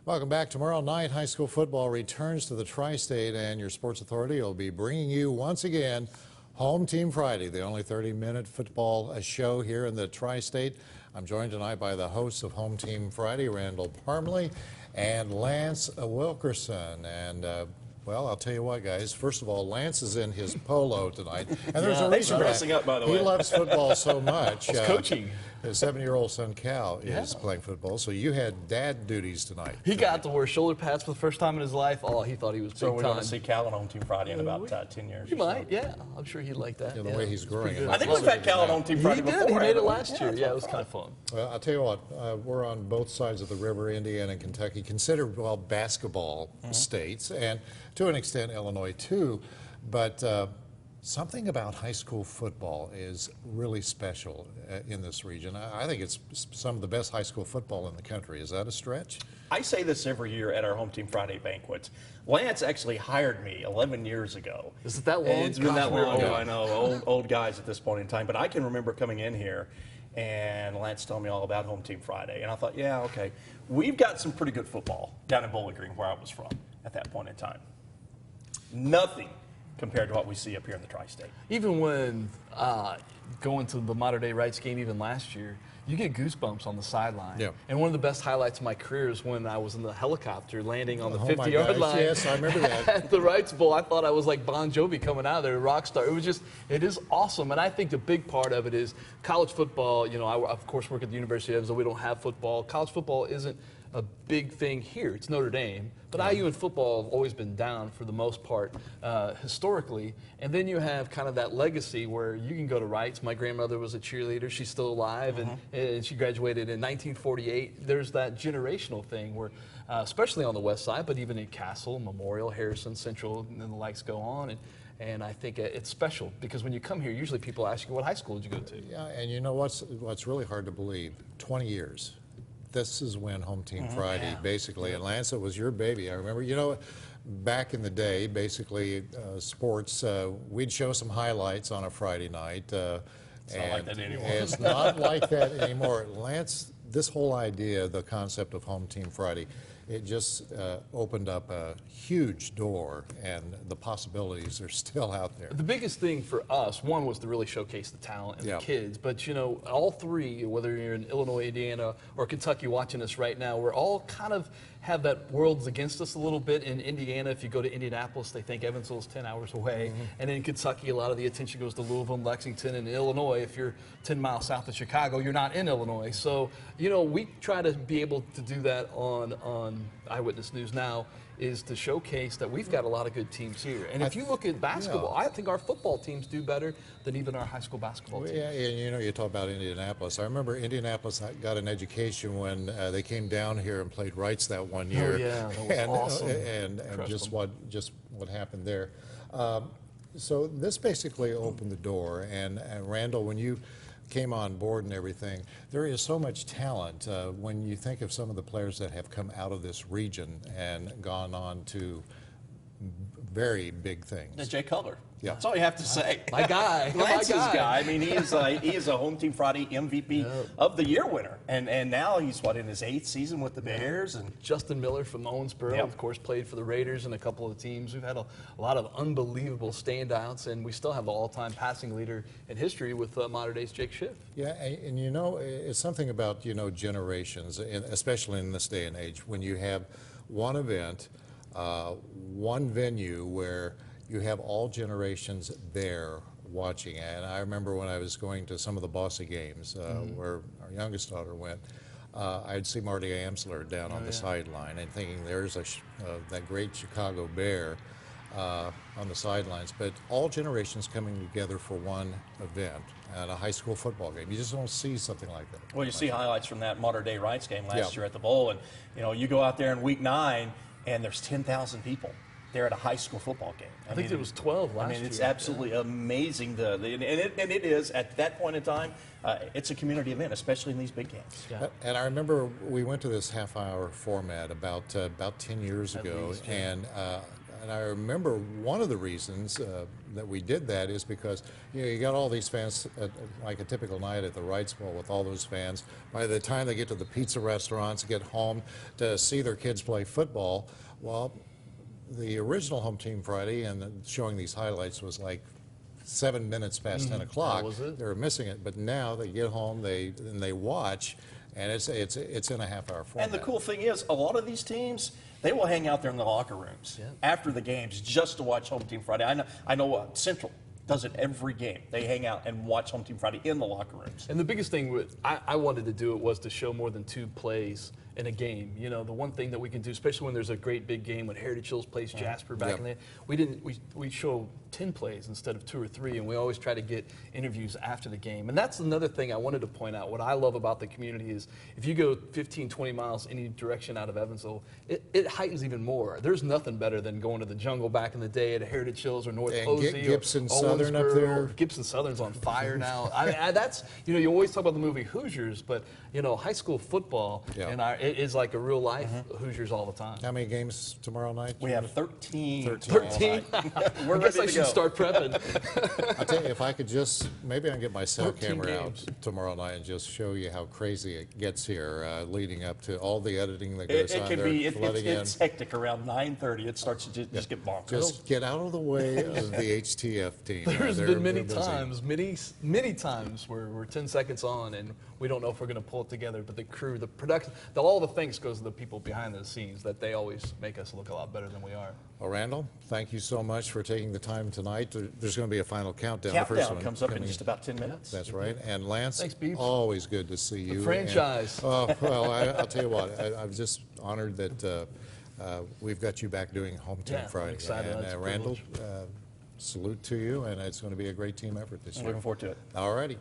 Welcome back. Tomorrow night, high school football returns to the Tri-State, and your sports authority will be bringing you once again Home Team Friday, the only 30-minute football show here in the Tri-State. I'm joined tonight by the hosts of Home Team Friday, Randall Parmley and Lance Wilkerson. And well, I'll tell you what, guys. First of all, Lance is in his polo tonight, and there's a reason for that. Up, by the way. He loves football so much. He's coaching. His 7-year-old son Cal is playing football, so you had dad duties tonight. He got to wear shoulder pads for the first time in his life. Oh, he thought he was big time. So we're going to see Cal on Home Team Friday in about 10 years. You might, yeah. I'm sure he'd like that. Yeah, the way he's growing. I think we've had Cal on Home Team Friday before. He made it last year. Yeah, it was kind of fun. Well, I'll tell you what, we're on both sides of the river, Indiana and Kentucky, considered, well, basketball states, and to an extent Illinois too, but something about high school football is really special in this region. I think it's some of the best high school football in the country. Is that a stretch? I say this every year at our Home Team Friday banquets. Lance actually hired me 11 years ago. Is it that long? It's been that long ago, I know. Old guys at this point in time. But I can remember coming in here and Lance told me all about Home Team Friday. And I thought, yeah, okay. We've got some pretty good football down in Bowling Green, where I was from at that point in time. Nothing compared to what we see up here in the Tri-State. Even when going to the Modern Day Rights game even last year, you get goosebumps on the sideline. Yeah. And one of the best highlights of my career is when I was in the helicopter landing on the 50-yard line. Yes, I remember that. At the Rights Bowl. I thought I was like Bon Jovi coming out of there, a rock star. It is awesome. And I think the big part of it is college football. You know, I of course work at the University of Evansville. We don't have football. College football isn't a big thing here. It's Notre Dame. But IU and football have always been down for the most part historically. And then you have kind of that legacy where you can go to Wrights. My grandmother was a cheerleader. She's still alive, and she graduated in 1948. There's that generational thing where, especially on the west side, but even in Castle, Memorial, Harrison, Central, and the likes go on. And I think it's special because when you come here, usually people ask you, what high school did you go to? Yeah, and you know what's really hard to believe? 20 years. This is when Home Team Friday, basically, and Lance, it was your baby. I remember, you know, back in the day, basically, sports, we'd show some highlights on a Friday night. It's not like that anymore. It's not like that anymore. Lance, this whole idea, the concept of Home Team Friday, it just opened up a huge door, and the possibilities are still out there. The biggest thing for us, one, was to really showcase the talent and the kids. But, you know, all three, whether you're in Illinois, Indiana, or Kentucky watching us right now, we're all kind of have that world's against us a little bit. In Indiana, if you go to Indianapolis, they think Evansville's 10 hours away. And in Kentucky, a lot of the attention goes to Louisville and Lexington. And in Illinois, if you're 10 miles south of Chicago, you're not in Illinois. So, you know, we try to be able to do that on Eyewitness News Now, is to showcase that we've got a lot of good teams here. And if you look at basketball, I think our football teams do better than even our high school basketball teams. Yeah, and you know, you talk about Indianapolis. I remember Indianapolis got an education when they came down here and played Wrights that one year. Oh, yeah, that was awesome. And just what happened there. So this basically opened the door. And Randall, when you came on board and everything, there is so much talent when you think of some of the players that have come out of this region and gone on to very big things. Jay Cutler. Yeah. That's all you have to say. My guy. Lance's guy. I mean, he is a Home Team Friday MVP of the year winner. And now he's, in his 8th season with the Bears. And Justin Miller from Owensboro, of course, played for the Raiders and a couple of teams. We've had a lot of unbelievable standouts, and we still have the all-time passing leader in history with modern day's Jake Schiff. Yeah, and you know, it's something about, you know, generations, especially in this day and age, when you have one event, one venue where you have all generations there watching. And I remember when I was going to some of the Bossy games where our youngest daughter went, I'd see Marty Amsler down on the sideline and thinking there's that great Chicago Bear on the sidelines. But all generations coming together for one event at a high school football game. You just don't see something like that. Well, you see highlights from that Modern Day Rights game last year at the Bowl, and you know, you go out there in week 9 and there's 10,000 people there at a high school football game. I think there was 12 last year. I mean, it's absolutely amazing. And it is, at that point in time, it's a community event, especially in these big games. Yeah. And I remember we went to this half-hour format about 10 years ago, and And I remember one of the reasons that we did that is because you got all these fans, like a typical night at the Wrights Bowl with all those fans. By the time they get to the pizza restaurants, get home to see their kids play football, well, the original Home Team Friday and showing these highlights was like 7 minutes past 10 o'clock. was it? They were missing it, but now they get home, they watch, and it's in a half-hour format. And the cool thing is, a lot of these teams, they will hang out there in the locker rooms after the games just to watch Home Team Friday. I know Central does it every game. They hang out and watch Home Team Friday in the locker rooms. And the biggest thing I wanted to do it was to show more than 2 plays in a game. You know, the one thing that we can do, especially when there's a great big game, when Heritage Hills plays Jasper back in the day, we show 10 plays instead of 2 or 3, and we always try to get interviews after the game. And that's another thing I wanted to point out. What I love about the community is if you go 15, 20 miles any direction out of Evansville, it heightens even more. There's nothing better than going to the jungle back in the day at Heritage Hills or North And Posey Gibson or Southern up Owensboro. there. Gibson Southern's on fire now. That's, you always talk about the movie Hoosiers, but, high school football it is like a real life Hoosiers all the time. How many games tomorrow night? We have 13. 13? We're I guess ready I to should go. start prepping. I'll tell you, if I could just, maybe I can get my cell 13 camera games. out tomorrow night and just show you how crazy it gets here, leading up to all the editing that goes It on can there, be, flooding in. it's hectic around 9:30. It starts to just get bonkers. Just get out of the way of the HTF team. There's They're been many busy. times, many times where we're 10 seconds on and we don't know if we're going to pull it together. But the crew, the production, all the thanks goes to the people behind the scenes that they always make us look a lot better than we are. Well, Randall, thank you so much for taking the time tonight. There's going to be a final countdown. The first Countdown one comes up in coming just about 10 minutes. That's right. And Lance, Thanks, Beebs. always good to see you. franchise. And, well, I'll tell you what, I'm just honored that we've got you back doing Home Team Yeah, I'm Friday. excited. And That's a Randall, salute to you, and it's going to be a great team effort this year. Looking forward to it. All righty.